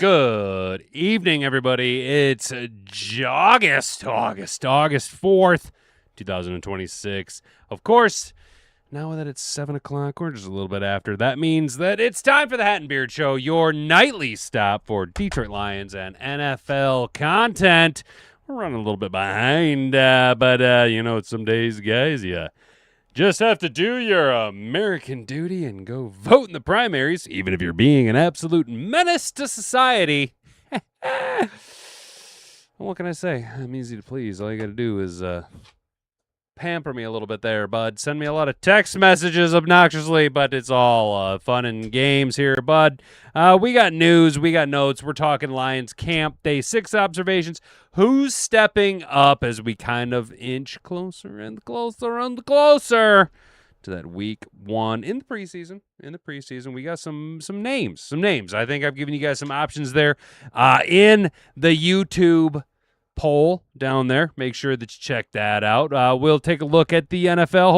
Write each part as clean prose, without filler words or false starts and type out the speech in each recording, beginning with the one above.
Good evening, everybody. It's August 4th, 2026. Of course, now that it's 7 o'clock, or just a little bit after, that means that it's time for the Hat and Beard Show, your nightly stop for Detroit Lions and NFL content. We're running a little bit behind, but some days, guys, just have to do your American duty and go vote in the primaries, even if you're being an absolute menace to society. What can I say? I'm easy to please. All you got to do is pamper me a little bit there, bud. Send me a lot of text messages obnoxiously, but it's all fun and games here, bud. We got news. We got notes. We're talking Lions camp, day 6 observations. Who's stepping up as we kind of inch closer and closer and closer to that week 1 in the preseason. We got some names. I think I've given you guys some options there in the YouTube poll down there. Make sure that you check that out. We'll take a look at the NFL.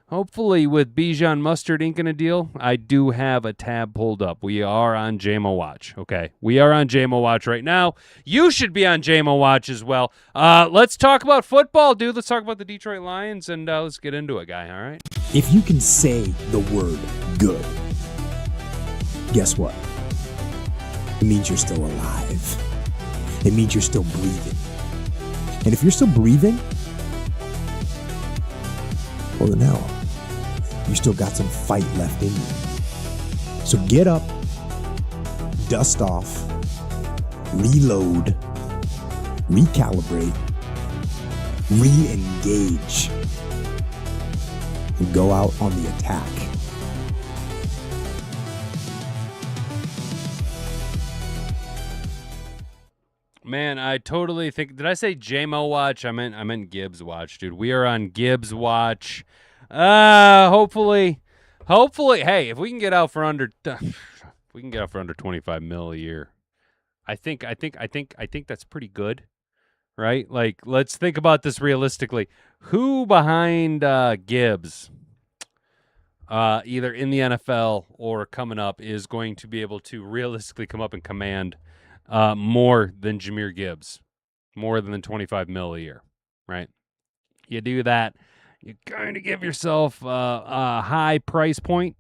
Hopefully with Bijan Mustard inking a deal, I do have a tab pulled up. We are on JMO Watch, okay? We are on JMO Watch right now. You should be on JMO Watch as well. Let's talk about football, dude. Let's talk about the Detroit Lions, and let's get into it, guy, all right? If you can say the word good, guess what? It means you're still alive. It means you're still breathing. And if you're still breathing, well, then hell, you still got some fight left in you. So get up, dust off, reload, recalibrate, re-engage, and go out on the attack. Man, I totally think. Did I say JMO Watch? I meant Gibbs Watch, dude. We are on Gibbs Watch. Hopefully. Hey, if we can get out for under 25 mil a year, I think that's pretty good, right? Like, let's think about this realistically. Who behind Gibbs, either in the NFL or coming up, is going to be able to realistically come up and command more than Jahmyr Gibbs, more than 25 mil a year, right? You do that, you kind of give yourself a high price point,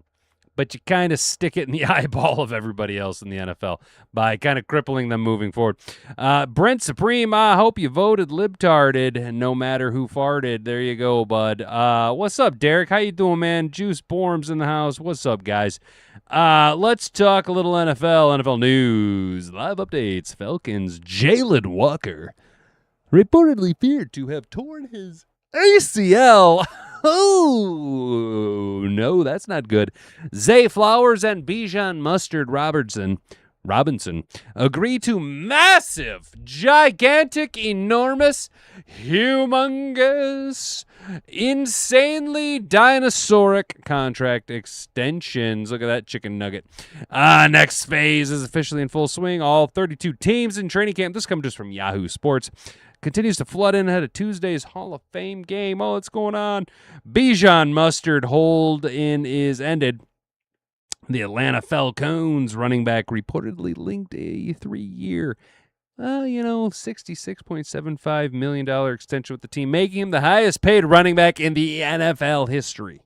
but you kind of stick it in the eyeball of everybody else in the NFL by kind of crippling them moving forward. Brent Supreme, I hope you voted libtarded, no matter who farted. There you go, bud. What's up, Derek? How you doing, man? Juice Borm's in the house. What's up, guys? Let's talk a little NFL news. Live updates. Falcons' Jalen Walker reportedly feared to have torn his ACL. Oh, no, that's not good. Zay Flowers and Bijan Mustard Robinson agree to massive, gigantic, enormous, humongous, insanely dinosauric contract extensions. Look at that chicken nugget. Next phase is officially in full swing. All 32 teams in training camp. This comes just from Yahoo Sports. Continues to flood in ahead of Tuesday's Hall of Fame game. Oh, what's going on? Bijan Mustard hold-in is ended. The Atlanta Falcons running back reportedly linked a 3-year, $66.75 million extension with the team, making him the highest paid running back in the NFL history.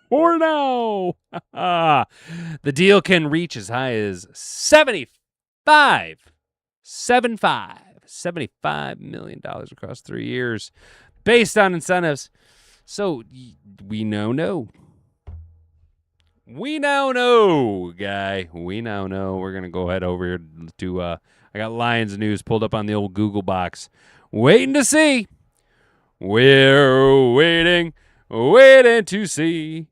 For now. The deal can reach as high as $75 million across 3 years based on incentives. So we now know, guy. We now know. We're going to go ahead over here to, I got Lions news pulled up on the old Google box. Waiting to see. We're waiting to see.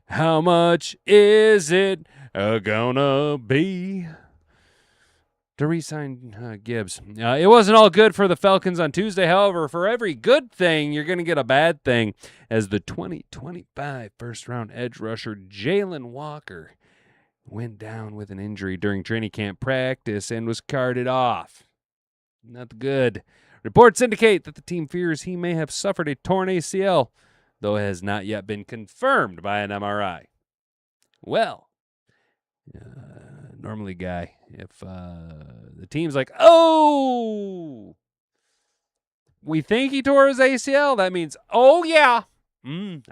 How much is it gonna be to re-sign Gibbs? It wasn't all good for the Falcons on Tuesday. However, for every good thing, you're going to get a bad thing, as the 2025 first-round edge rusher Jalen Walker went down with an injury during training camp practice and was carted off. Not good. Reports indicate that the team fears he may have suffered a torn ACL, though it has not yet been confirmed by an MRI. Well, Normally, guy, if the team's like, oh, we think he tore his ACL, that means, oh, yeah.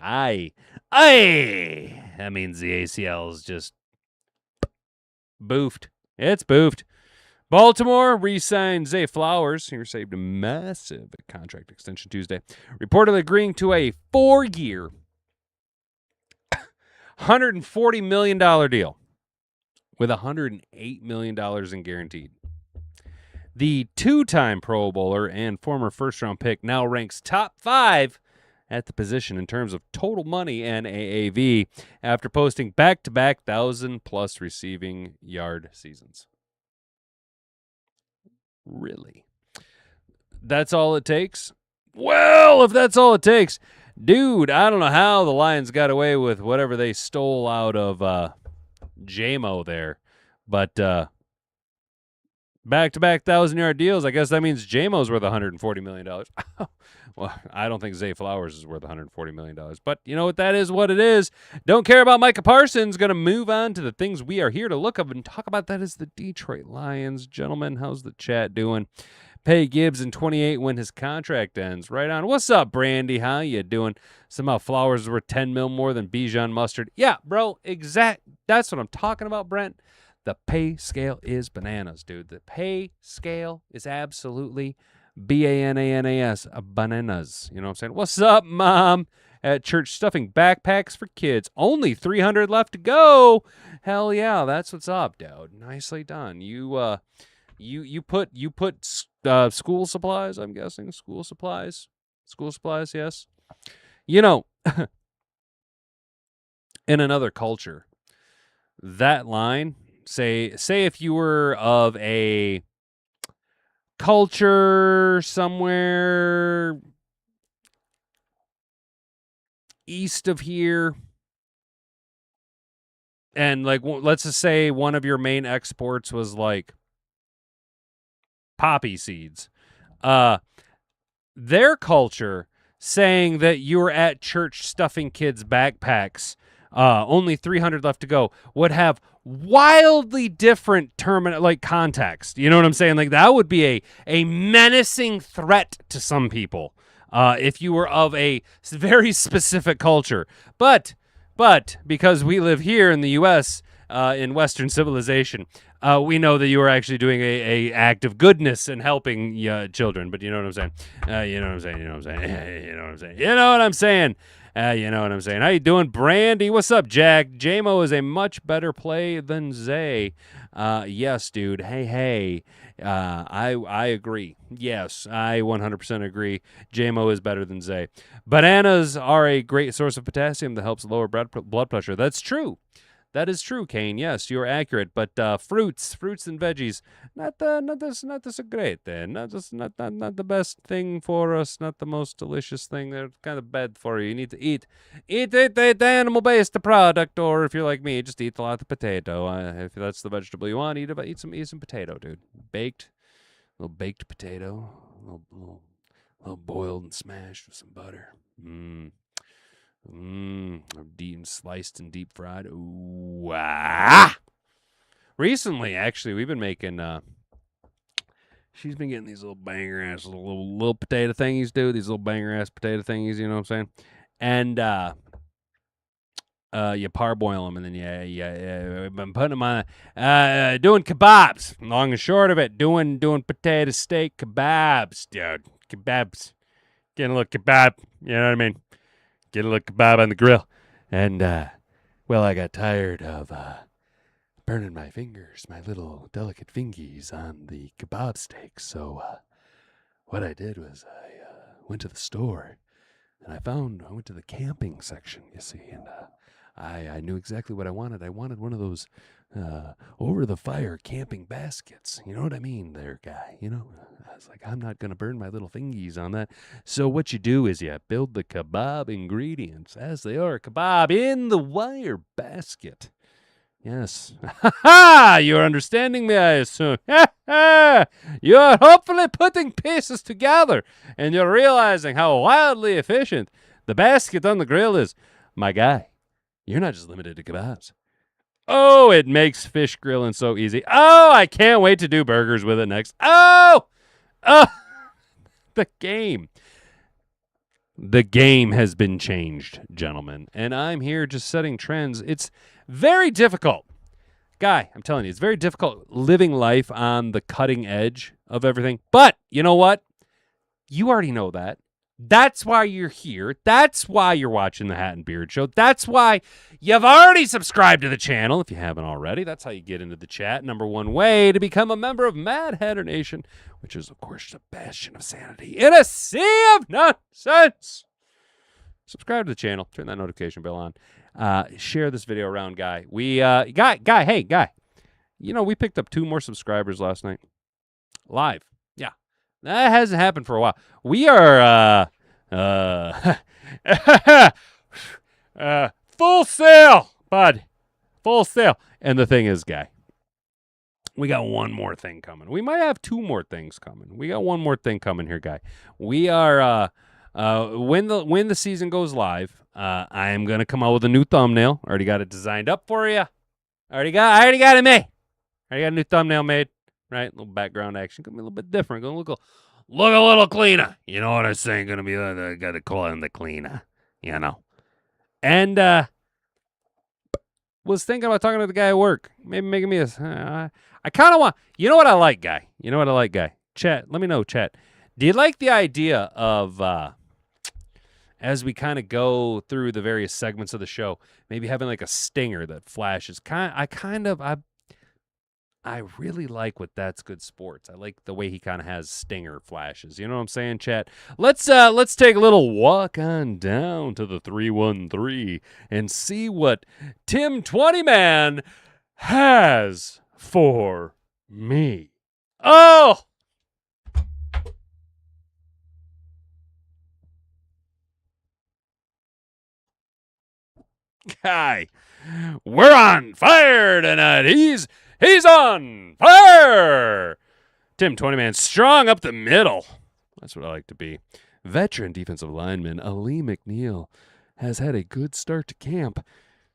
Aye. That means the ACL is just boofed. It's boofed. Baltimore re-signed Zay Flowers. He received a massive contract extension Tuesday, reportedly agreeing to a 4-year, $140 million deal with $108 million in guaranteed. The 2-time Pro Bowler and former first-round pick now ranks top 5 at the position in terms of total money and AAV after posting back-to-back 1,000-plus receiving yard seasons. Really? That's all it takes? Well, if that's all it takes, dude, I don't know how the Lions got away with whatever they stole out of J-Mo there, but back-to-back 1,000-yard deals, I guess that means J-Mo's worth $140 million. Well, I don't think Zay Flowers is worth $140 million, but you know what? That is what it is. Don't care about Micah Parsons. Going to move on to the things we are here to look up and talk about. That is the Detroit Lions. Gentlemen, how's the chat doing? Pay Gibbs in 28 when his contract ends. Right on. What's up, Brandy? How you doing? Somehow Flowers were $10 million more than Bijan Mustard. Yeah, bro, that's what I'm talking about, Brent. The pay scale is bananas, dude. The pay scale is absolutely bananas, bananas. You know what I'm saying? What's up, Mom? At church stuffing backpacks for kids. Only 300 left to go. Hell yeah, that's what's up, dude. Nicely done. You put school supplies. I'm guessing school supplies. School supplies, yes. You know, in another culture, that line. Say if you were of a culture somewhere east of here, and like let's just say one of your main exports was like poppy seeds. Their culture saying that you were at church stuffing kids' backpacks, only 300 left to go, would have wildly different context. You know what I'm saying? Like that would be a menacing threat to some people if you were of a very specific culture. But because we live here in the U.S., in Western civilization, we know that you are actually doing a act of goodness and helping children. But you know what I'm saying? You know what I'm saying? You know what I'm saying? You know what I'm saying? You know what I'm saying? You know what I'm saying? How you doing, Brandy? What's up, Jack? J-Mo is a much better play than Zay. Yes, dude. Hey. I agree. Yes, I 100% agree. J-Mo is better than Zay. Bananas are a great source of potassium that helps lower blood pressure. That's true. That is true, Kane. Yes, you're accurate. But fruits and veggies, not so great. Not the best thing for us. Not the most delicious thing. They're kind of bad for you. You need to eat the animal-based product, or if you're like me, just eat a lot of potato. If that's the vegetable you want, eat some potato, dude. Little baked potato, little boiled and smashed with some butter. Sliced and deep fried. Ooh, Recently, actually, we've been making. She's been getting these little banger ass little potato thingies, dude. These little banger ass potato thingies. You know what I'm saying? And you parboil them, and then we've been putting them on. Doing kebabs. Long and short of it, doing potato steak kebabs, dude. Kebabs. Getting a little kebab. You know what I mean? Get a little kebab on the grill. And, I got tired of burning my fingers, my little delicate fingies on the kebab steak. So what I did was I went to the store, and I went to the camping section, you see, and I knew exactly what I wanted. I wanted one of those over-the-fire camping baskets. You know what I mean there, guy? You know, I was like, I'm not going to burn my little fingies on that. So what you do is you build the kebab ingredients as they are. Kebab in the wire basket. Yes. You're understanding me, I assume. You're hopefully putting pieces together, and you're realizing how wildly efficient the basket on the grill is. My guy, you're not just limited to kebabs. Oh, it makes fish grilling so easy. Oh, I can't wait to do burgers with it next. Oh, the game. The game has been changed, gentlemen, and I'm here just setting trends. It's very difficult. Guy, I'm telling you, it's very difficult living life on the cutting edge of everything. But you know what? You already know that. That's why you're here. That's why you're watching the Hat and Beard Show. That's why you've already subscribed to the channel if you haven't already. That's how you get into the chat. Number one way to become a member of Mad Hatter Nation, which is, of course, a bastion of sanity in a sea of nonsense. Subscribe to the channel. Turn that notification bell on. Share this video around, Guy. Guy. You know, we picked up 2 more subscribers last night. Live. Yeah. That hasn't happened for a while. We are full sale, bud. Full sale. And the thing is, Guy, we got one more thing coming. We might have 2 more things coming. We got one more thing coming here, Guy. We are when the season goes live, I am gonna come out with a new thumbnail. Already got it designed up for you. I already got it made. I got a new thumbnail made. Right, a little background action, gonna be a little bit different. Gonna look a little cleaner. You know what I'm saying? Gonna be gotta call him the cleaner. You know. And was thinking about talking to the guy at work. Maybe making me a. I kind of want. You know what I like, Guy. You know what I like, Guy. Chat. Let me know, chat. Do you like the idea of as we kind of go through the various segments of the show, maybe having like a stinger that flashes? I really like what That's Good Sports. I like the way he kind of has stinger flashes. You know what I'm saying, chat? Let's take a little walk on down to the 313 and see what Tim 20 Man has for me. Oh! Guy, we're on fire tonight. He's on fire! Tim 20 Man, strong up the middle. That's what I like to be. Veteran defensive lineman Alim McNeill has had a good start to camp.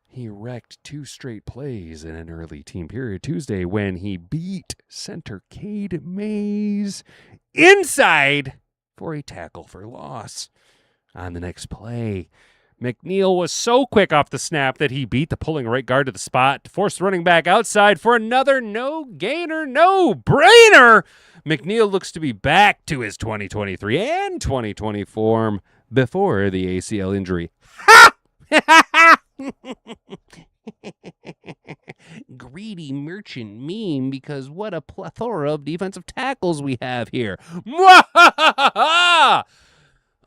He wrecked 2 straight plays in an early team period Tuesday when he beat center Cade Mays inside for a tackle for loss. On the next play, McNeill was so quick off the snap that he beat the pulling right guard to the spot to force the running back outside for another no-gainer, no-brainer. McNeill looks to be back to his 2023 and 2020 form before the ACL injury. Ha! Greedy merchant meme, because what a plethora of defensive tackles we have here.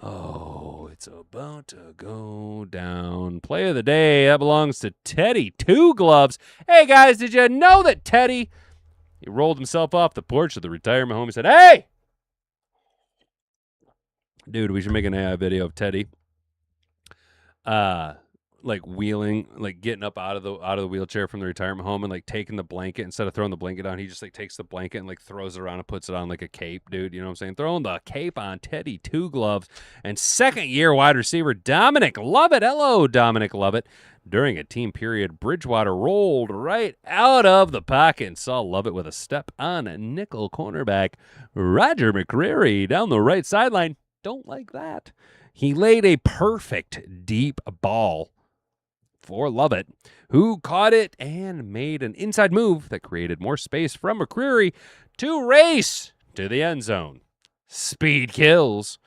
Oh, it's about to go down. Play of the day, that belongs to Teddy Two Gloves. Hey, guys, did you know that Teddy, he rolled himself off the porch of the retirement home. He said, hey! Dude, we should make an AI video of Teddy. Like wheeling, like getting up out of the wheelchair from the retirement home and like taking the blanket, instead of throwing the blanket down, he just like takes the blanket and like throws it around and puts it on like a cape, dude. You know what I'm saying? Throwing the cape on Teddy Two Gloves. And 2nd-year wide receiver Dominic Lovett. Hello, Dominic Lovett. During a team period, Bridgewater rolled right out of the pocket and saw Lovett with a step on a nickel cornerback Roger McCreary down the right sideline. Don't like that. He laid a perfect deep ball for Lovett, who caught it and made an inside move that created more space from McCreary to race to the end zone. Speed kills.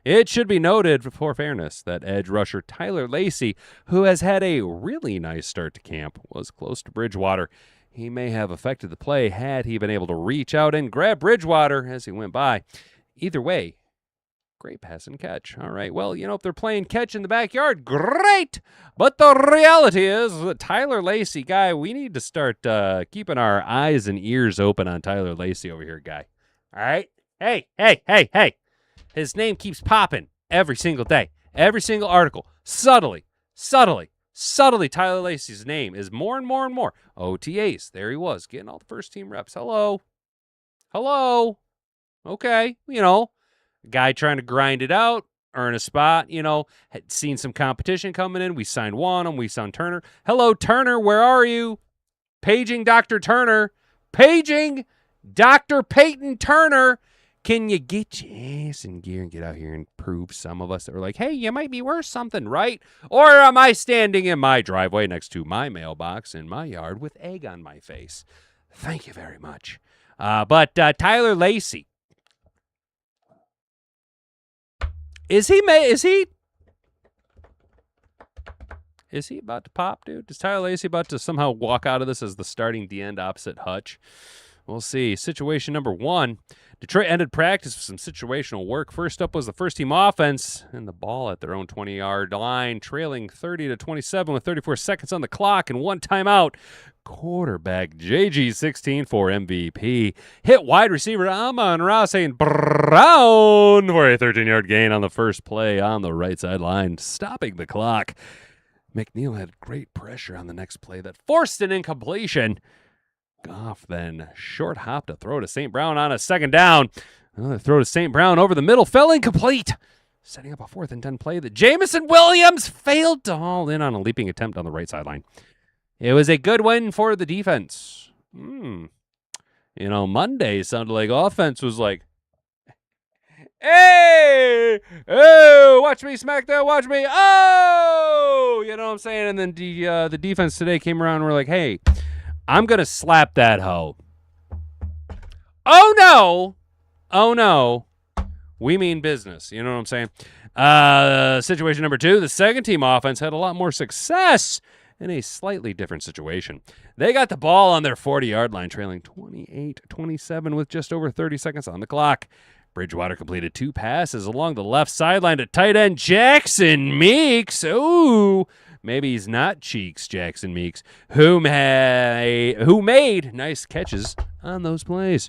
It should be noted, for fairness, that edge rusher Tyler Lacey, who has had a really nice start to camp, was close to Bridgewater. He may have affected the play had he been able to reach out and grab Bridgewater as he went by. Either way, great pass and catch. All right, well, you know, if they're playing catch in the backyard, great. But the reality is that Tyler Lacey, Guy, we need to start keeping our eyes and ears open on Tyler Lacey over here, Guy. All right? Hey. His name keeps popping every single day, every single article. Subtly, Tyler Lacey's name is more and more. OTAs, there he was, getting all the first-team reps. Hello. Okay, you know. Guy trying to grind it out, earn a spot, you know, had seen some competition coming in. We signed Wanham, we signed Turner. Hello, Turner, where are you? Paging Dr. Turner. Paging Dr. Peyton Turner. Can you get your ass in gear and get out here and prove some of us that were like, hey, you might be worth something, right? Or am I standing in my driveway next to my mailbox in my yard with egg on my face? Thank you very much. But Tyler Lacey. Is he about to pop, dude? Is Tyler Lacey about to somehow walk out of this as the starting D-end opposite Hutch? We'll see. Situation number 1. Detroit ended practice with some situational work. First up was the first-team offense and the ball at their own 20-yard line, trailing 30-27 with 34 seconds on the clock and 1 timeout. Quarterback JG16 for MVP hit wide receiver Amon-Ra St. Brown for a 13-yard gain on the first play on the right sideline, stopping the clock. McNeill had great pressure on the next play that forced an incompletion. Goff then short hop to throw to St. Brown on a second down. Another throw to St. Brown over the middle fell incomplete, setting up a 4th and 10 play that Jamison Williams failed to haul in on a leaping attempt on the right sideline. It was a good win for the defense. Monday sounded like offense was like, hey, oh, watch me smack that, watch me, oh, you know what I'm saying? And then the defense today came around and were like, hey, I'm going to slap that hoe. Oh, no. We mean business. You know what I'm saying? Situation number 2, the second-team offense had a lot more success in a slightly different situation. They got the ball on their 40-yard line, trailing 28-27 with just over 30 seconds on the clock. Bridgewater completed 2 passes along the left sideline to tight end Jackson Meeks. Ooh. Maybe he's not Cheeks, Jackson Meeks, who made nice catches on those plays.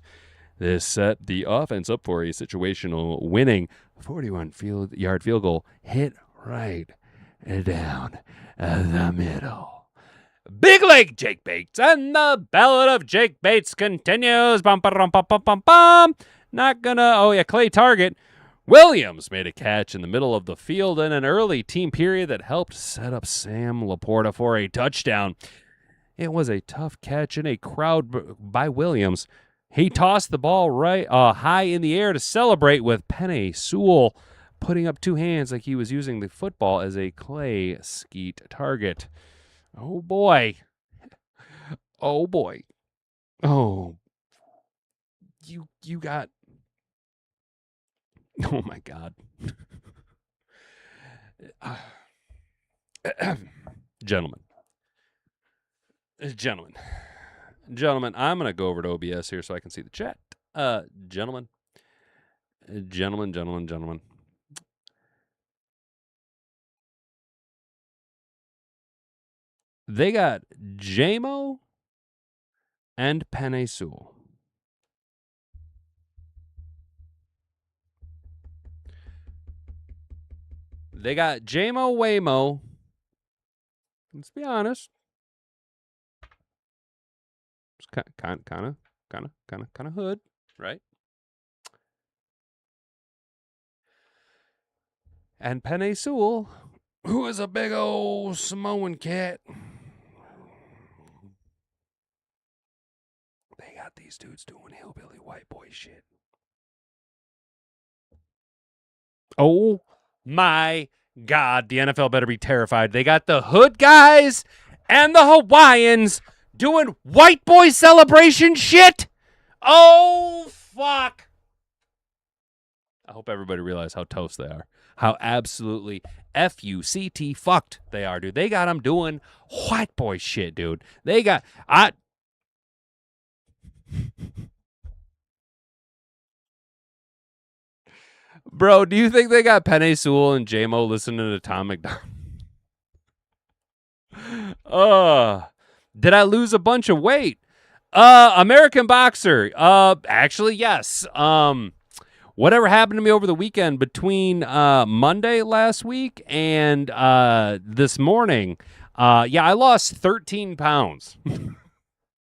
This set the offense up for a situational winning 41-yard field goal hit right down the middle. Big leg Jake Bates, and the ballad of Jake Bates continues. Bum, ba-dum, bum, bum, bum, bum. Not gonna, Clay Target. Williams made a catch in the middle of the field in an early team period that helped set up Sam Laporta for a touchdown. It was a tough catch in a crowd by Williams. He tossed the ball high in the air to celebrate with Penei Sewell, putting up 2 hands like he was using the football as a clay skeet target. Oh, boy. Oh, boy. Oh, you got... Oh, my God. Gentlemen, I'm going to go over to OBS here so I can see the chat. Gentlemen. They got J-Mo and Penei Sewell. They got J-Mo Waymo. Let's be honest. It's kind of hood, right? And Penei Sewell, who is a big old Samoan cat. They got these dudes doing hillbilly white boy shit. Oh my God, the NFL better be terrified. They got the hood guys and the Hawaiians doing white boy celebration shit. Oh, fuck. I hope everybody realizes how toast they are. How absolutely F-U-C-T fucked they are, dude. They got them doing white boy shit, dude. They got... Bro, do you think they got Penei Sewell and J-Mo listening to Tom McDonald? Did I lose a bunch of weight? American Boxer. Actually, yes. Whatever happened to me over the weekend between Monday last week and this morning, I lost 13 pounds.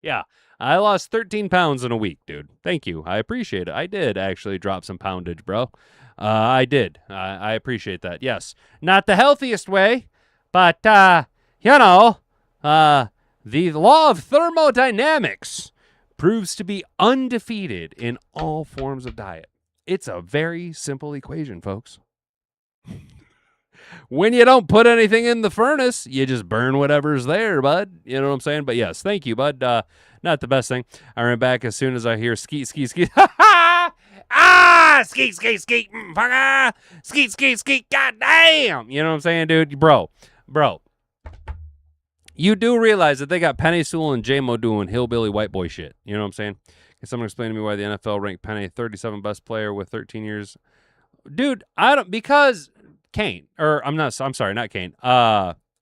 Yeah, I lost 13 pounds in a week, dude. Thank you. I appreciate it. I did actually drop some poundage, bro. I did. I appreciate that. Yes. Not the healthiest way, but, The law of thermodynamics proves to be undefeated in all forms of diet. It's a very simple equation, folks. When you don't put anything in the furnace, you just burn whatever's there, bud. You know what I'm saying? But yes, thank you, bud. Not the best thing. I ran back as soon as I hear skeet, skeet, skeet. Skeet, skeet, skeet. Fucker. Skeet, skeet, skeet. God damn. You know what I'm saying, dude? Bro. You do realize that they got Penny Sewell and J-Mo doing hillbilly white boy shit. You know what I'm saying? Can someone explain to me why the NFL ranked Penny 37 best player with 13 years? Dude, I don't, because Kane, or I'm sorry, not Kane.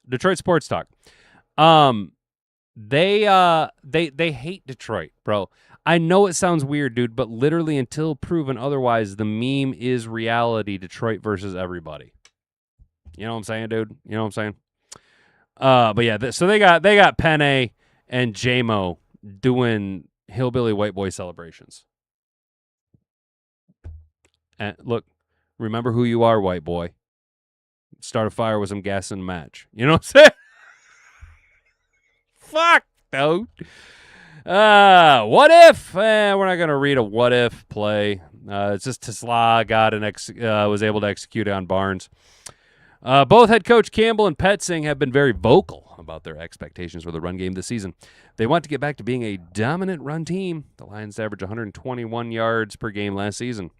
Detroit Sports Talk. They hate Detroit, bro. I know it sounds weird, dude, but literally until proven otherwise, the meme is reality. Detroit versus everybody. You know what I'm saying, dude? You know what I'm saying? But yeah, so they got Penne and J-Mo doing hillbilly white boy celebrations. And look, remember who you are, white boy. Start a fire with some gas in the match. You know what I'm saying? Fuck, dude. What if? We're not gonna read a what if play. It's just Tesla was able to execute on Barnes. Both head coach Campbell and Petzing have been very vocal about their expectations for the run game this season. They want to get back to being a dominant run team. The Lions averaged 121 yards per game last season,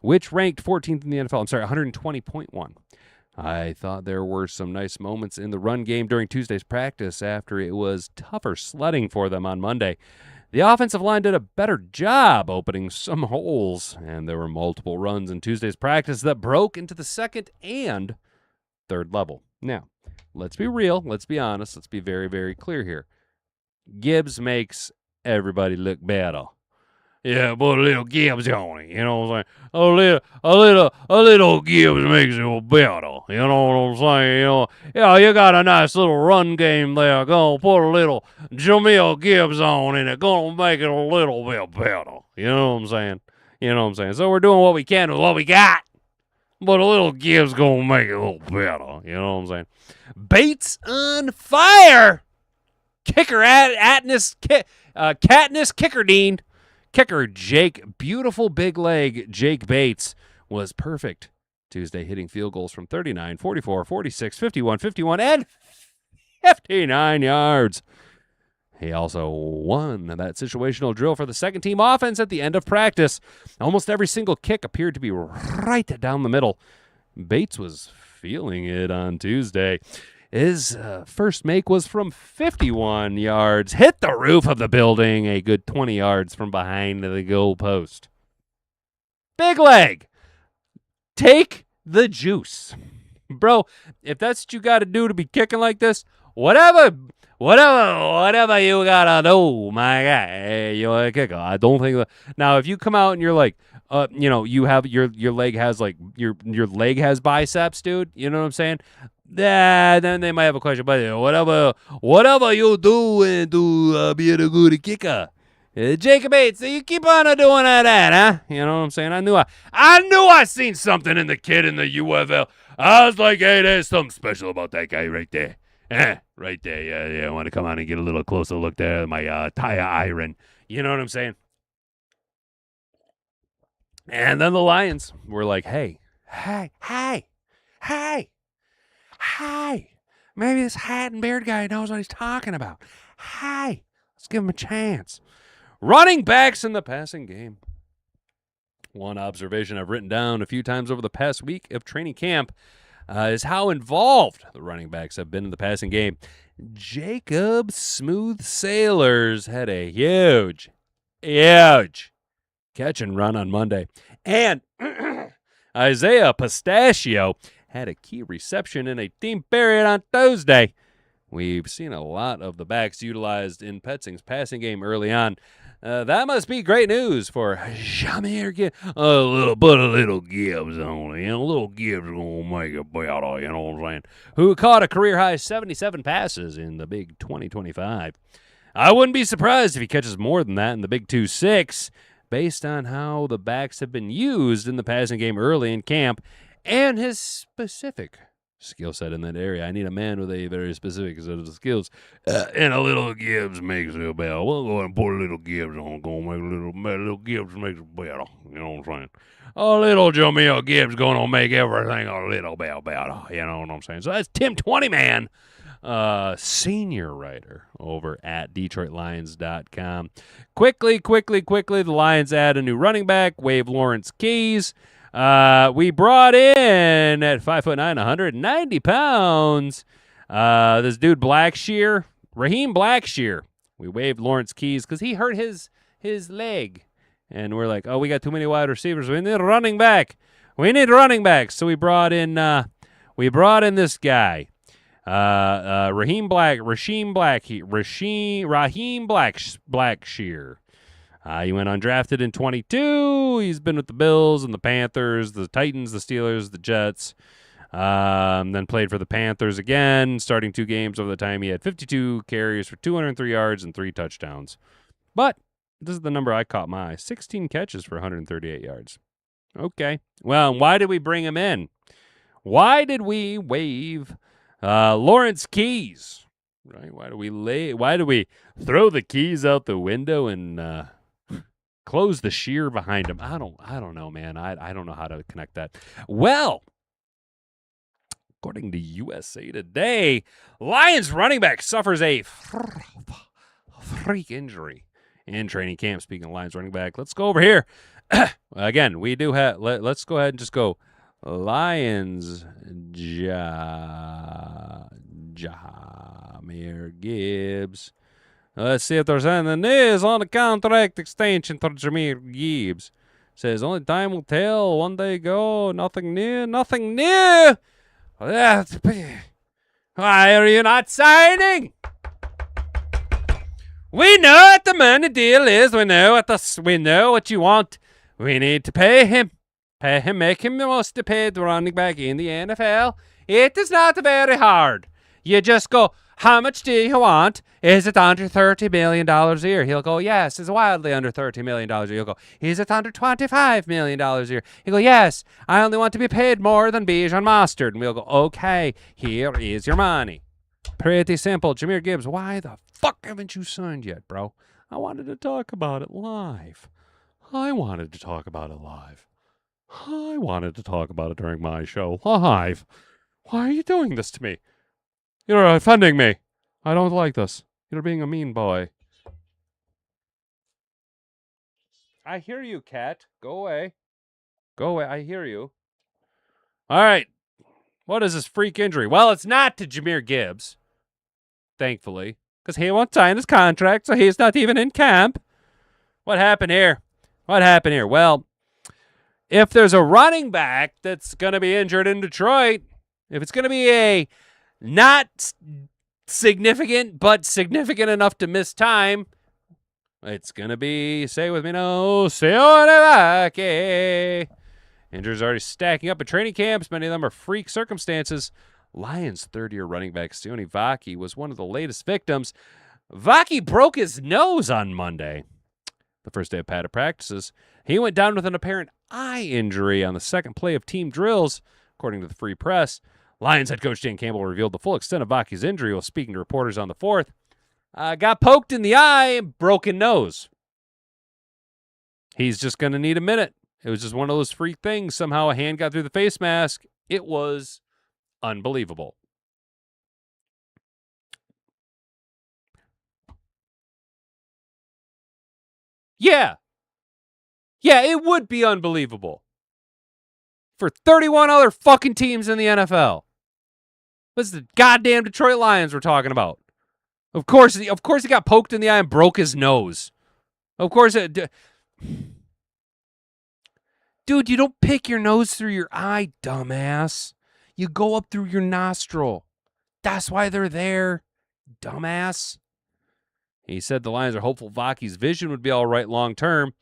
which ranked 14th in the NFL. I'm sorry, 120.1. I thought there were some nice moments in the run game during Tuesday's practice after it was tougher sledding for them on Monday. The offensive line did a better job opening some holes, and there were multiple runs in Tuesday's practice that broke into the second and third level. Now, let's be real. Let's be honest. Let's be very, very clear here. Gibbs makes everybody look better. Yeah, put a little Gibbs on it. You know what I'm saying? A little Gibbs makes it better. You know what I'm saying? You know, yeah, you got a nice little run game there. Gonna put a little Jamil Gibbs on in it. Gonna make it a little bit better. You know what I'm saying? You know what I'm saying? So we're doing what we can with what we got. But a little Gibbs gonna make it a little better. You know what I'm saying? Bates on fire. Kicker Katniss Kickerdine. Kicker beautiful big leg Jake Bates was perfect Tuesday, hitting field goals from 39, 44, 46, 51, 51, and 59 yards. He also won that situational drill for the second team offense at the end of practice. Almost every single kick appeared to be right down the middle. Bates was feeling it on Tuesday. His first make was from 51 yards, hit the roof of the building, a good 20 yards from behind the goal post. Big leg. Take the juice. Bro, if that's what you got to do to be kicking like this, whatever you got to do, my guy, you're a kicker. I don't think that. Now, if you come out and you're like, you have your leg has like your leg has biceps, dude. You know what I'm saying? Yeah, then they might have a question. But whatever you do to be a good kicker, Jacob Bates, you keep on doing that, huh? You know what I'm saying? I knew I seen something in the kid in the UFL. I was like, hey, there's something special about that guy right there. Right there. Yeah. I want to come on and get a little closer look there at my tire iron. You know what I'm saying? And then the Lions were like, hey. Maybe this hat and beard guy knows what he's talking about. Hey, let's give him a chance. Running backs in the passing game. One observation I've written down a few times over the past week of training camp is how involved the running backs have been in the passing game. Jacob Smooth Sailors had a huge catch and run on Monday. And Isaiah Pistachio had a key reception in a team period on Tuesday. We've seen a lot of the backs utilized in Petzing's passing game early on. That must be great news for Jameer Gibbs. Put a little Gibbs on it. A little Gibbs gonna make it better, you know what I'm saying? Who caught a career-high 77 passes in the Big 2025. I wouldn't be surprised if he catches more than that in the Big 2-6, based on how the backs have been used in the passing game early in camp and his specific skill set in that area. I need a man with a very specific set of skills. And a little Gibbs makes it better. We'll go and put a little Gibbs on. Go make a little Gibbs makes it better. You know what I'm saying? A little Jamil Gibbs going to make everything a little bit better. You know what I'm saying? So that's Tim 20-Man, senior writer over at DetroitLions.com. Quickly, the Lions add a new running back, waive Lawrence Keys. We brought in at 5'9", 190 pounds. This dude Blackshear, Raheem Blackshear. We waived Lawrence Keys because he hurt his leg, and we're like, oh, we got too many wide receivers. We need a running back. So we brought in this guy, Raheem Blackshear. He went undrafted in 22. He's been with the Bills and the Panthers, the Titans, the Steelers, the Jets. Then played for the Panthers again, starting 2 games over the time. He had 52 carries for 203 yards and 3 touchdowns. But this is the number I caught my eye. 16 catches for 138 yards. Okay. Well, why did we bring him in? Why did we waive Lawrence Keys? Right? Why do we throw the keys out the window and close the shear behind him? I don't know, man. I don't know how to connect that. Well, according to USA Today, Lions running back suffers a freak injury in training camp. Speaking of Lions running back, let's go over here. Again, we do have. Let's go ahead and just go Lions. Jahmyr Gibbs. Let's see if there's any news on the contract extension for Jahmyr Gibbs. Says only time will tell. One day ago, nothing new. Why are you not signing? We know what the money deal is. We know what you want. We need to pay him. Make him the most paid running back in the NFL. It is not very hard. You just go, how much do you want? Is it under $30 million a year? He'll go, yes, it's wildly under $30 million a year. He'll go, is it under $25 million a year? He'll go, yes, I only want to be paid more than Bijan Mostert. And we'll go, okay, here is your money. Pretty simple. Jahmyr Gibbs, why the fuck haven't you signed yet, bro? I wanted to talk about it live. I wanted to talk about it during my show live. Why are you doing this to me? You're offending me. I don't like this. You're being a mean boy. I hear you, cat. Go away. I hear you. All right. What is this freak injury? Well, it's not to Jahmyr Gibbs, thankfully, because he won't sign his contract, so he's not even in camp. What happened here? Well, if there's a running back that's going to be injured in Detroit, if it's going to be a not significant, but significant enough to miss time, it's going to be, say with me now, Sione Vaki. Injuries already stacking up at training camps. Many of them are freak circumstances. Lions' third-year running back Sione Vaki was one of the latest victims. Vaki broke his nose on Monday, the first day of padded practices. He went down with an apparent eye injury on the second play of team drills, according to the Free Press. Lions head coach Dan Campbell revealed the full extent of Vaki's injury while speaking to reporters on the 4th. Got poked in the eye, broken nose. He's just going to need a minute. It was just one of those freak things. Somehow a hand got through the face mask. It was unbelievable. Yeah, it would be unbelievable for 31 other fucking teams in the NFL. This is the goddamn Detroit Lions we're talking about. Of course he got poked in the eye and broke his nose. Of course it... Dude, you don't pick your nose through your eye, dumbass. You go up through your nostril. That's why they're there, dumbass. He said the Lions are hopeful Vaki's vision would be all right long term.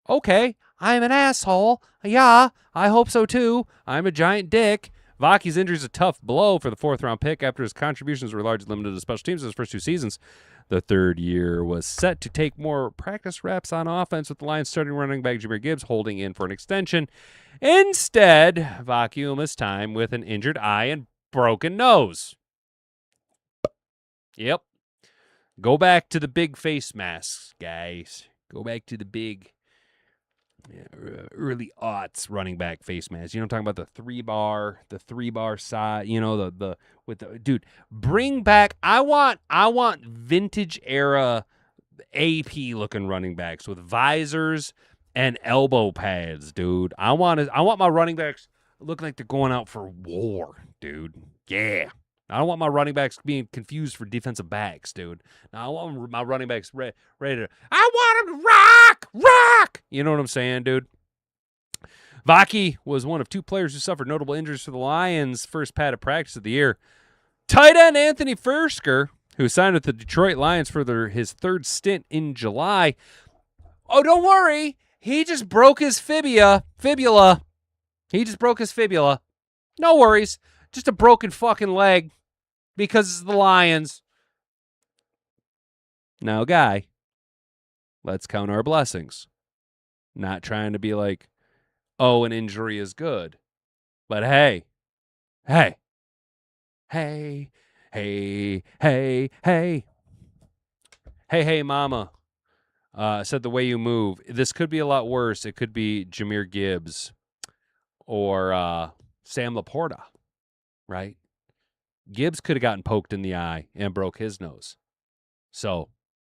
Okay, I'm an asshole. Yeah, I hope so too. I'm a giant dick. Vaki's injury is a tough blow for the 4th-round pick after his contributions were largely limited to special teams in his first 2 seasons. The third year was set to take more practice reps on offense, with the Lions starting running back Jahmyr Gibbs holding in for an extension. Instead, Vaki will miss time with an injured eye and broken nose. Yep. Go back to the big face masks, guys. Go back to the big early aughts running back face masks. You know, I'm talking about the three bar side. You know, the with the dude. Bring back. I want vintage era AP looking running backs with visors and elbow pads, dude. I want my running backs looking like they're going out for war, dude. Yeah. I don't want my running backs being confused for defensive backs, dude. Now, I want my running backs ready to, I want them to rock! You know what I'm saying, dude? Vaki was one of two players who suffered notable injuries for the Lions' first padded practice of the year. Tight end Anthony Fersker, who signed with the Detroit Lions for his third stint in July. Oh, don't worry. He just broke his fibula. He just broke his fibula. No worries. Just a broken fucking leg. Because it's the Lions. Now, guy, let's count our blessings. Not trying to be like, oh, an injury is good. But hey, mama, said the way you move. This could be a lot worse. It could be Jahmyr Gibbs or Sam Laporta, right? Gibbs could have gotten poked in the eye and broke his nose. So,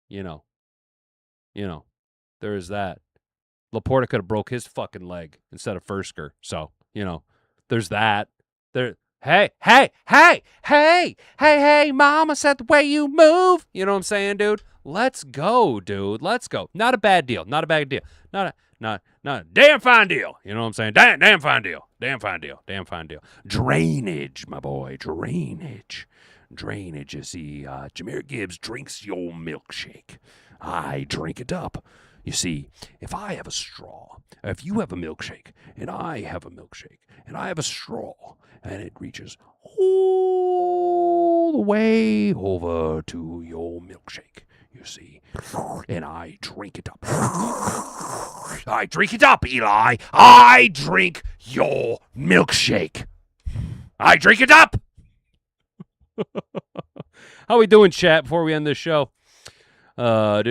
you know, there is that. Laporta could have broke his fucking leg instead of Fersker. So, there's that. Hey, mama said the way you move. You know what I'm saying, dude? Let's go, dude. Let's go. Not a bad deal. Not a damn fine deal. You know what I'm saying? Damn fine deal. Drainage, my boy. Drainage. You see, Jahmyr Gibbs drinks your milkshake. I drink it up. You see, if I have a straw, if you have a milkshake, and I have a milkshake, and I have a straw, and it reaches all the way over to your milkshake, you see, and I drink it up. I drink it up, Eli. I drink your milkshake. I drink it up. How we doing, chat, before we end this show? Got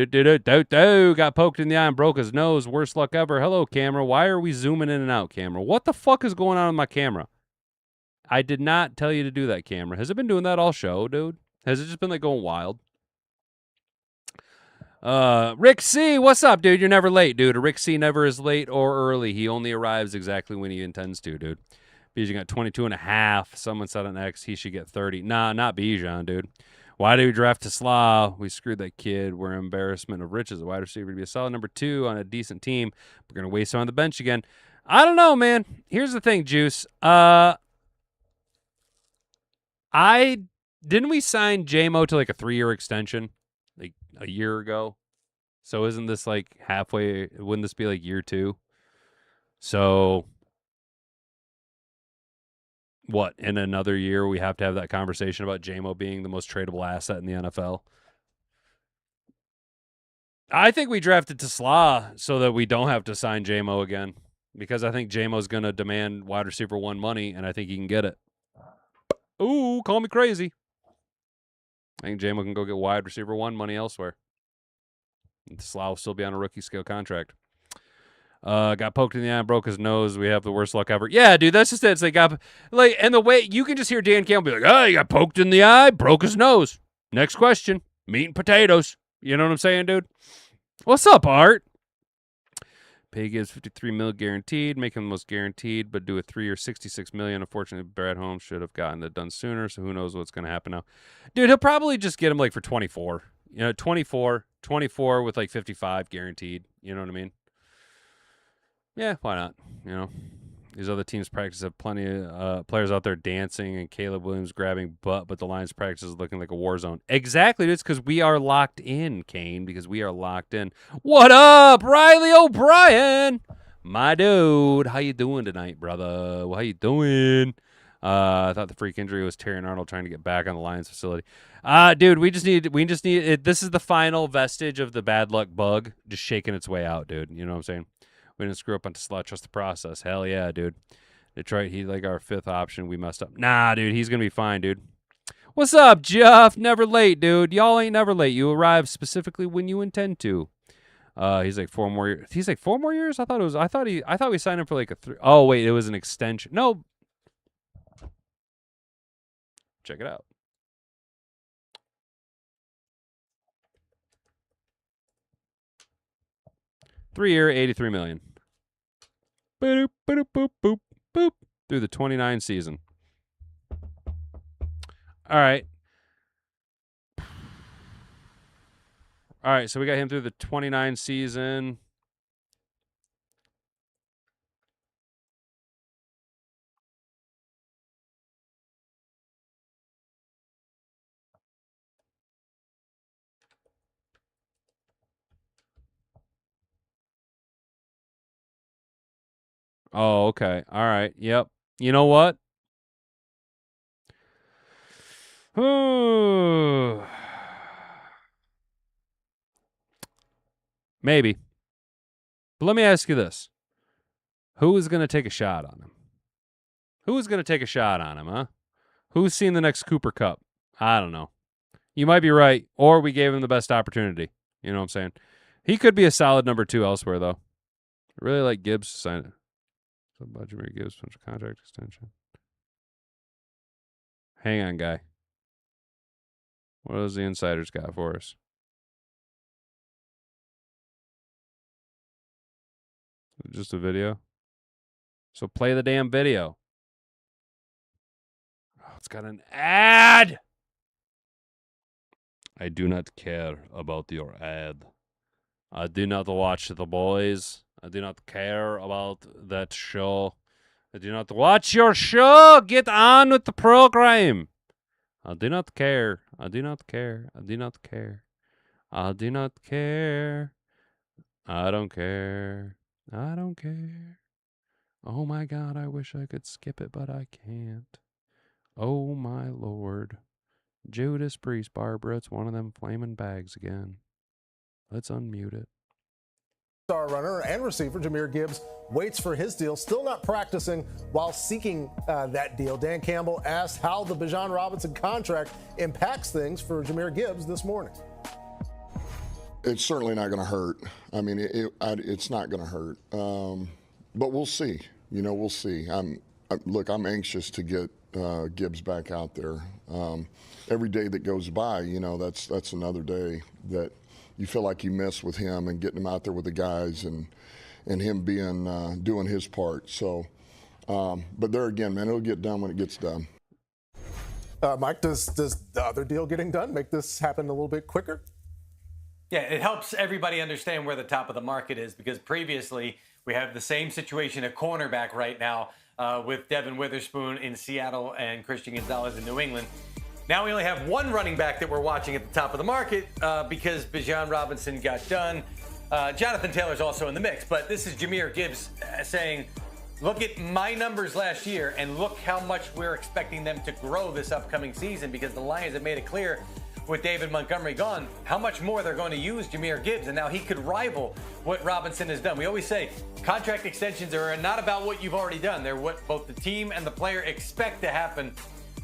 poked in the eye and broke his nose. Worst luck ever. Hello, camera. Why are we zooming in and out, camera? What the fuck is going on with my camera? I did not tell you to do that, camera. Has it been doing that all show, dude? Has it just been like going wild? Rick C, what's up, dude? You're never late, dude. Rick C never is late or early. He only arrives exactly when he intends to, dude. Bijan got 22 and a half. Someone said on X he should get 30. Nah, not Bijan, dude. Why did we draft Tesla? We screwed that kid. We're an embarrassment of riches. A wide receiver to be a solid number 2 on a decent team. We're going to waste him on the bench again. I don't know, man. Here's the thing, Juice. Didn't we sign J-Mo to like a 3-year extension like a year ago? So isn't this like halfway? Wouldn't this be like year 2? So what, in another year we have to have that conversation about J-Mo being the most tradable asset in the NFL? I think we drafted Tesla so that we don't have to sign J-Mo again, because I think J-Mo's going to demand wide receiver 1 money, and I think he can get it. Ooh, call me crazy. I think J-Mo can go get wide receiver 1 money elsewhere. And Tesla will still be on a rookie scale contract. Got poked in the eye and broke his nose. We have the worst luck ever. Yeah, dude, that's just it. It's like, and the way you can just hear Dan Campbell be like, "Oh, he got poked in the eye, broke his nose." Next question: meat and potatoes. You know what I'm saying, dude? What's up, Art? Pay gives $53 million guaranteed, make him the most guaranteed, but do a 3-year $66 million. Unfortunately, Brad Holmes should have gotten that done sooner. So who knows what's going to happen now, dude? He'll probably just get him like for 24. 24 with like 55 guaranteed. You know what I mean? Yeah, why not? These other teams' practice have plenty of players out there dancing and Caleb Williams grabbing butt, but the Lions' practice is looking like a war zone. Exactly. It's because we are locked in, Kane, because we are locked in. What up, Riley O'Brien? My dude. How you doing tonight, brother? How you doing? I thought the freak injury was Terry Arnold trying to get back on the Lions facility. Dude, we just need it. This is the final vestige of the bad luck bug just shaking its way out, dude. You know what I'm saying? We didn't screw up on Tesla. Trust the process. Hell yeah, dude. Detroit, he's like our 5th option. We messed up. Nah, dude, he's going to be fine, dude. What's up, Jeff? Never late, dude. Y'all ain't never late. You arrive specifically when you intend to. He's like 4 more years. He's like 4 more years? I thought we signed him for like a 3. Oh, wait, it was an extension. No. Check it out. Three-year, $83 million. Boop, boop, boop, boop, boop. Through the 29 season. All right. All right, so we got him through the 29 season. Oh, okay. All right. Yep. You know what? Maybe. But let me ask you this. Who is going to take a shot on him? Who's going to take a shot on him, huh? Who's seen the next Cooper Cup? I don't know. You might be right, or we gave him the best opportunity. You know what I'm saying? He could be a solid number 2 elsewhere, though. I really like Gibbs to sign it. So Jameer Gibbs potential contract extension. Hang on, guy. What does the insiders got for us? Just a video? So play the damn video. Oh, it's got an ad. I do not care about your ad. I do not watch The Boys. I do not care about that show. I do not watch your show. Get on with the program. I do not care. I do not care. I do not care. I do not care. I don't care. I don't care. Oh my God, I wish I could skip it, but I can't. Oh my Lord. Judas Priest, Barbara, it's one of them flaming bags again. Let's unmute it. Star runner and receiver Jahmyr Gibbs waits for his deal, still not practicing while seeking that deal. Dan Campbell asked how the Bijan Robinson contract impacts things for Jahmyr Gibbs this morning. It's certainly not going to hurt. I mean, it's not going to hurt. But we'll see. You know, we'll see. Look, I'm anxious to get Gibbs back out there. Every day that goes by, you know, that's another day that you feel like you miss with him and getting him out there with the guys and him being doing his part. So, but there again, man, it'll get done when it gets done. Mike, does the other deal getting done make this happen a little bit quicker? Yeah, it helps everybody understand where the top of the market is, because previously we have the same situation at cornerback right now with Devin Witherspoon in Seattle and Christian Gonzalez in New England. Now we only have one running back that we're watching at the top of the market because Bijan Robinson got done. Jonathan Taylor's also in the mix, but this is Jahmyr Gibbs saying, look at my numbers last year and look how much we're expecting them to grow this upcoming season, because the Lions have made it clear with David Montgomery gone how much more they're going to use Jahmyr Gibbs, and now he could rival what Robinson has done. We always say contract extensions are not about what you've already done. They're what both the team and the player expect to happen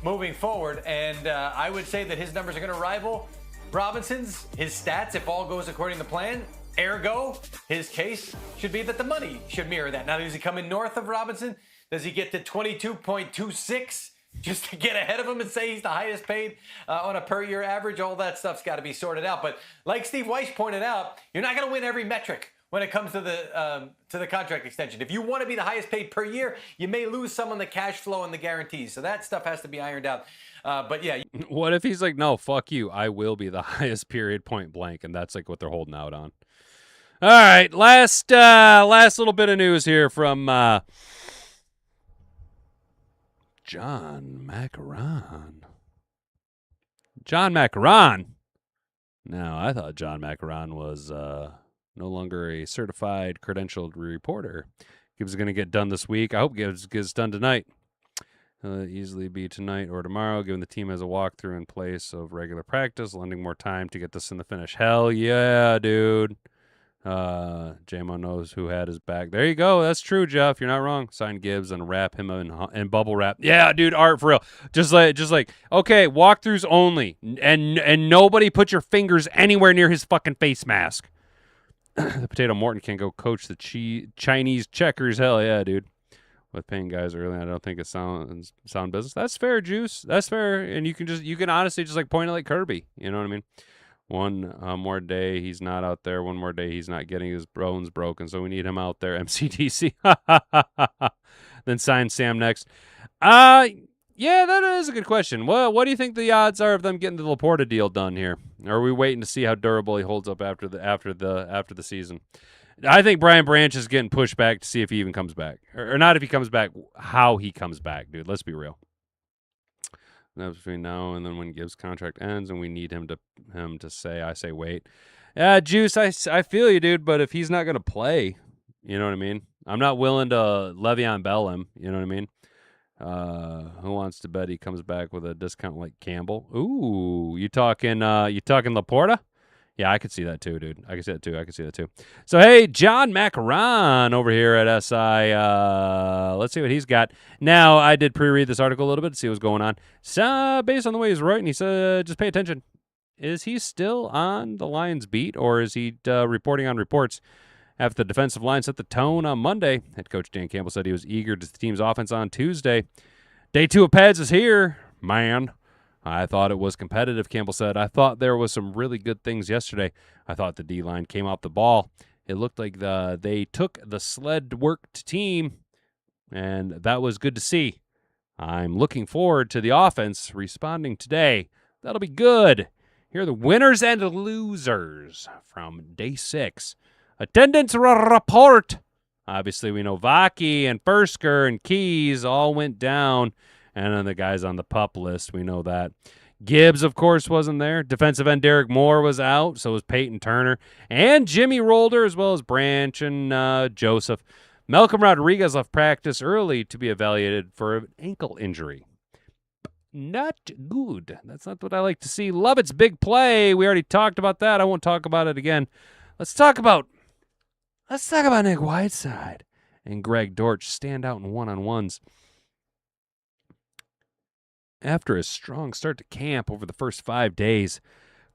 moving forward, and I would say that his numbers are going to rival Robinson's, his stats, if all goes according to plan. Ergo, his case should be that the money should mirror that. Now, does he come in north of Robinson? Does he get to 22.26 just to get ahead of him and say he's the highest paid on a per-year average? All that stuff's got to be sorted out. But like Steve Weiss pointed out, you're not going to win every metric when it comes to the contract extension. If you want to be the highest paid per year, you may lose some on the cash flow and the guarantees. So that stuff has to be ironed out. But yeah. What if he's like, no, fuck you. I will be the highest period point blank. And that's like what they're holding out on. All right. Last little bit of news here from John Macaron. John Macaron. Now, I thought John Macaron was no longer a certified credentialed reporter. Gibbs is going to get done this week. I hope Gibbs gets done tonight. Easily be tonight or tomorrow, given the team has a walkthrough in place of regular practice, lending more time to get this in the finish. Hell yeah, dude. J-Mo knows who had his back. There you go. That's true, Jeff. You're not wrong. Sign Gibbs and wrap him in bubble wrap. Yeah, dude, art for real. Just like okay, walkthroughs only, and nobody put your fingers anywhere near his fucking face mask. The Potato Morton can go coach the Chinese checkers. Hell yeah, dude. With paying guys early, I don't think it's sound business. That's fair, Juice. That's fair, and you can honestly just like point it like Kirby. You know what I mean? One more day he's not out there. One more day he's not getting his bones broken. So we need him out there. MCDC. Then sign Sam next. Yeah, that is a good question. Well, what do you think the odds are of them getting the Laporta deal done here? Or are we waiting to see how durable he holds up after the season? I think Brian Branch is getting pushed back to see if he even comes back, or not if he comes back, how he comes back, dude. Let's be real. That's between now and then when Gibbs' contract ends, and we need him to say, I say wait. Juice, I feel you, dude. But if he's not gonna play, you know what I mean. I'm not willing to Le'Veon Bell him. You know what I mean. Who wants to bet he comes back with a discount like Campbell? Ooh, you talking Laporta? Yeah, I could see that too, dude. I could see that too. So, hey, John Macaron over here at SI. Let's see what he's got. Now, I did pre-read this article a little bit to see what's going on. So, based on the way he's writing, he said, just pay attention. Is he still on the Lions beat, or is he reporting on reports? After the defensive line set the tone on Monday, head coach Dan Campbell said he was eager to see the team's offense on Tuesday. Day 2 of pads is here, man. I thought it was competitive, Campbell said. I thought there was some really good things yesterday. I thought the D-line came off the ball. It looked like they took the sled-worked team, and that was good to see. I'm looking forward to the offense responding today. That'll be good. Here are the winners and losers from Day 6. Attendance report. Obviously, we know Vaki and Fursker and Keys all went down. And then the guys on the PUP list, we know that. Gibbs, of course, wasn't there. Defensive end Derek Moore was out. So was Peyton Turner. And Jimmy Rolder, as well as Branch and Joseph. Malcolm Rodriguez left practice early to be evaluated for an ankle injury. Not good. That's not what I like to see. Lovett's big play. We already talked about that. I won't talk about it again. Let's talk about Nick Whiteside and Greg Dortch stand out in one-on-ones. After a strong start to camp over the first 5 days,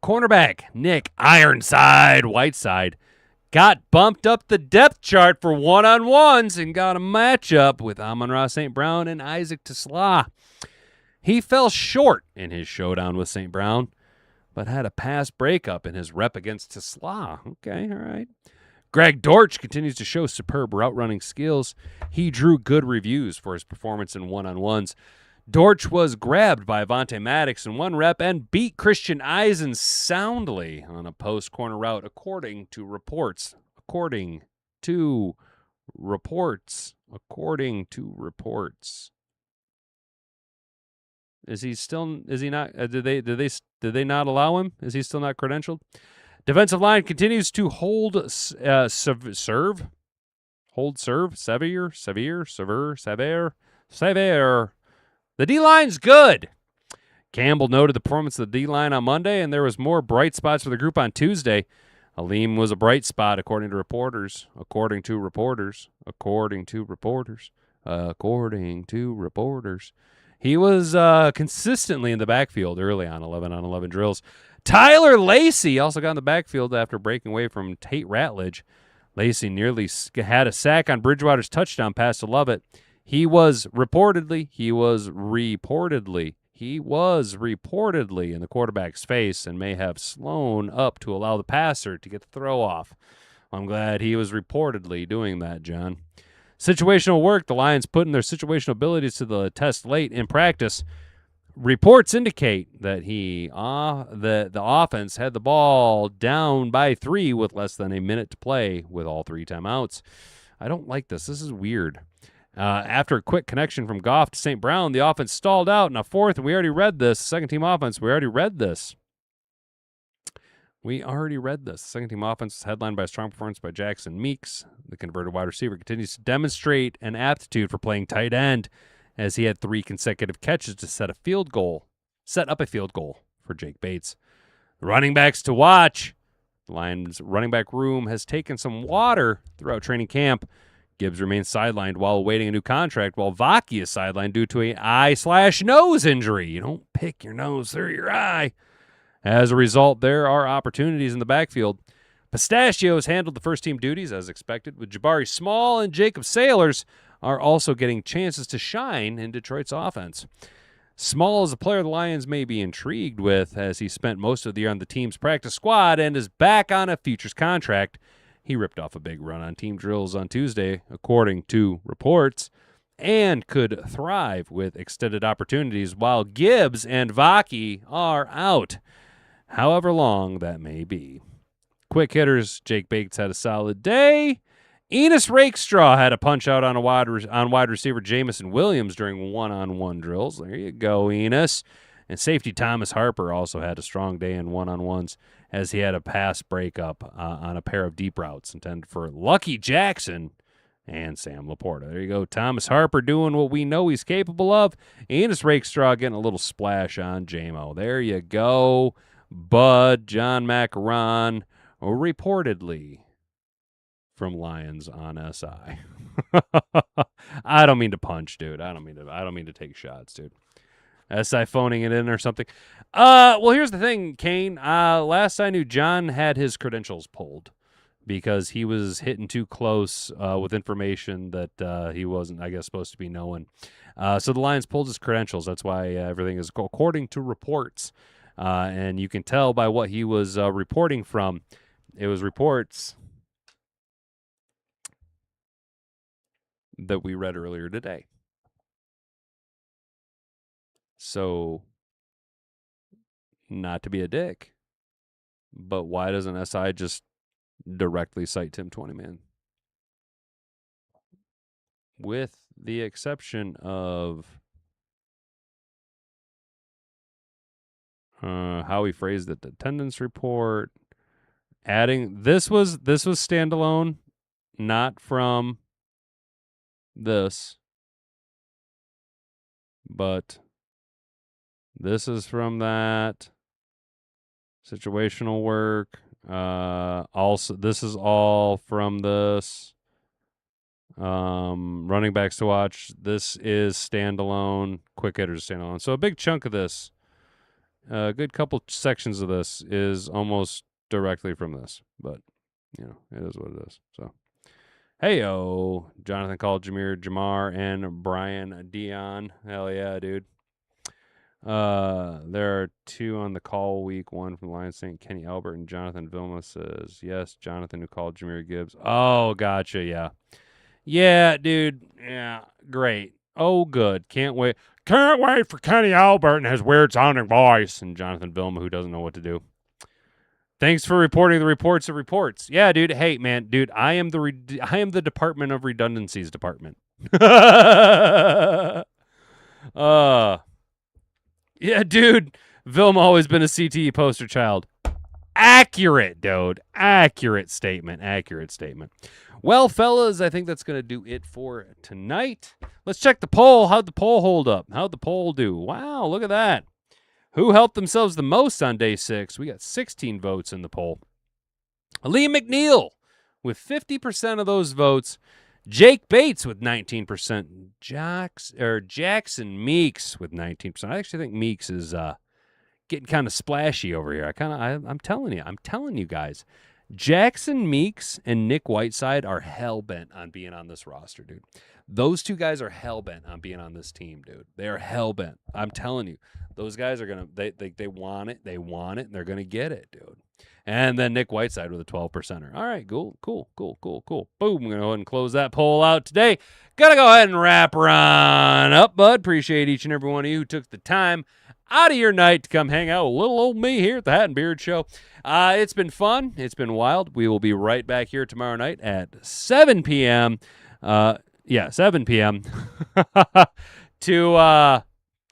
cornerback Nick Ironside Whiteside got bumped up the depth chart for one-on-ones and got a matchup with Amon-Ra St. Brown and Isaac Tesla. He fell short in his showdown with St. Brown, but had a pass breakup in his rep against Tesla. Okay, all right. Greg Dortch continues to show superb route running skills. He drew good reviews for his performance in one-on-ones. Dortch was grabbed by Avonte Maddox in one rep and beat Christian Eisen soundly on a post-corner route, according to reports. Is he not? Did they not allow him? Is he still not credentialed? Defensive line continues to hold serve. The D-line's good. Campbell noted the performance of the D-line on Monday, and there was more bright spots for the group on Tuesday. Alim was a bright spot, according to reporters. He was consistently in the backfield early on 11-on-11 drills. Tyler Lacey also got in the backfield after breaking away from Tate Ratledge. Lacey nearly had a sack on Bridgewater's touchdown pass to Lovett. He was reportedly in the quarterback's face and may have slowed up to allow the passer to get the throw off. I'm glad he was reportedly doing that, John. Situational work, the Lions putting their situational abilities to the test late in practice. Reports indicate that the offense had the ball down by 3 with less than a minute to play with all 3 timeouts. I don't like this. This is weird. After a quick connection from Goff to St. Brown, the offense stalled out in a fourth, and we already read this. Second-team offense, we already read this. The second-team offense is headlined by a strong performance by Jackson Meeks. The converted wide receiver continues to demonstrate an aptitude for playing tight end, as he had 3 consecutive catches to set up a field goal for Jake Bates. The running backs to watch. The Lions' running back room has taken some water throughout training camp. Gibbs remains sidelined while awaiting a new contract, while Vaki is sidelined due to an eye/nose injury. You don't pick your nose through your eye. As a result, there are opportunities in the backfield. Pistachios handled the first-team duties as expected, with Jabari Small and Jacob Sailors are also getting chances to shine in Detroit's offense. Small is a player the Lions may be intrigued with, as he spent most of the year on the team's practice squad and is back on a futures contract. He ripped off a big run on team drills on Tuesday, according to reports, and could thrive with extended opportunities, while Gibbs and Vaki are out, however long that may be. Quick hitters, Jake Bates had a solid day. Enos Rakestraw had a punch-out on wide receiver Jamison Williams during one-on-one drills. There you go, Enos. And safety Thomas Harper also had a strong day in one-on-ones, as he had a pass breakup on a pair of deep routes intended for Lucky Jackson and Sam Laporta. There you go. Thomas Harper doing what we know he's capable of. Enos Rakestraw getting a little splash on JMO. There you go. Bud, John Macaron, reportedly from Lions on SI. I don't mean to punch, dude. I don't mean to take shots, dude. SI phoning it in or something. Well, here's the thing, Kane. Last I knew, John had his credentials pulled because he was hitting too close with information that he wasn't, I guess, supposed to be knowing. So the Lions pulled his credentials. That's why everything is according to reports. And you can tell by what he was reporting from. It was reports that we read earlier today. So, not to be a dick, but why doesn't SI just directly cite Tim 20-man? With the exception of how he phrased it, the attendance report, adding this was standalone, not from this, but this is from that situational work. Also, this is all from this. Running backs to watch. This is standalone. Quick hitters standalone. So a big chunk of this, a good couple sections of this is almost directly from this. But, you know, it is what it is. So, hey-o. Jonathan called Jamar and Brian Dion. Hell yeah, dude. There are two on the call week. One from Lions St. Kenny Albert and Jonathan Vilma says, yes, Jonathan who called Jameer Gibbs. Oh, gotcha, yeah. Yeah, dude. Yeah, great. Oh, good. Can't wait. Can't wait for Kenny Albert and his weird-sounding voice. And Jonathan Vilma, who doesn't know what to do. Thanks for reporting the reports of reports. Yeah, dude. Hey, man, dude. I am the Department of Redundancies department. Yeah, dude. Vilma always been a CTE poster child. Accurate, dude. Accurate statement. Well, fellas, I think that's going to do it for tonight. Let's check the poll. How'd the poll hold up? How'd the poll do? Wow, look at that. Who helped themselves the most on day 6? We got 16 votes in the poll. Alim McNeill with 50% of those votes. Jake Bates with 19%. Jackson Meeks with 19%. I actually think Meeks is getting kind of splashy over here. I'm telling you guys. Jackson Meeks and Nick Whiteside are hell-bent on being on this roster, dude. Those two guys are hell-bent on being on this team, dude. They are hell-bent. I'm telling you. Those guys are going to, they want it, and they're going to get it, dude. And then Nick Whiteside with a 12%er. All right, cool. Boom, I'm going to go ahead and close that poll out today. Got to go ahead and wrap her on up, bud. Appreciate each and every one of you who took the time out of your night to come hang out with little old me here at the Hat and Beard Show. It's been fun. It's been wild. We will be right back here tomorrow night at 7 p.m. 7 p.m. to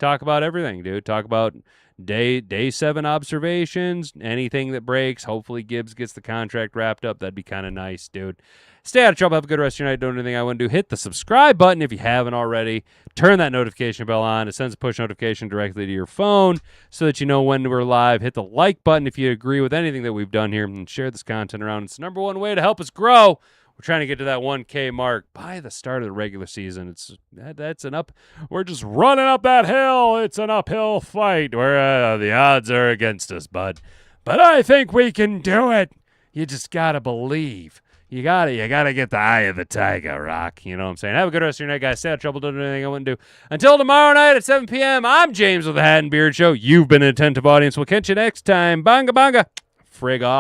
talk about everything, dude. Talk about day 7 observations, anything that breaks. Hopefully Gibbs gets the contract wrapped up. That'd be kind of nice, dude. Stay out of trouble. Have a good rest of your night. Don't do anything I want to do. Hit the subscribe button if you haven't already. Turn that notification bell on. It sends a push notification directly to your phone so that you know when we're live. Hit the like button if you agree with anything that we've done here, and share this content around. It's the number one way to help us grow. We're trying to get to that 1K mark by the start of the regular season. That's an up. We're just running up that hill. It's an uphill fight where the odds are against us, bud. But I think we can do it. You just gotta believe. You gotta get the eye of the tiger, Rock. You know what I'm saying? Have a good rest of your night, guys. Stay out of trouble. Don't do anything I wouldn't do. Until tomorrow night at 7 p.m., I'm James with the Hat and Beard Show. You've been an attentive audience. We'll catch you next time. Bonga bonga. Frig off.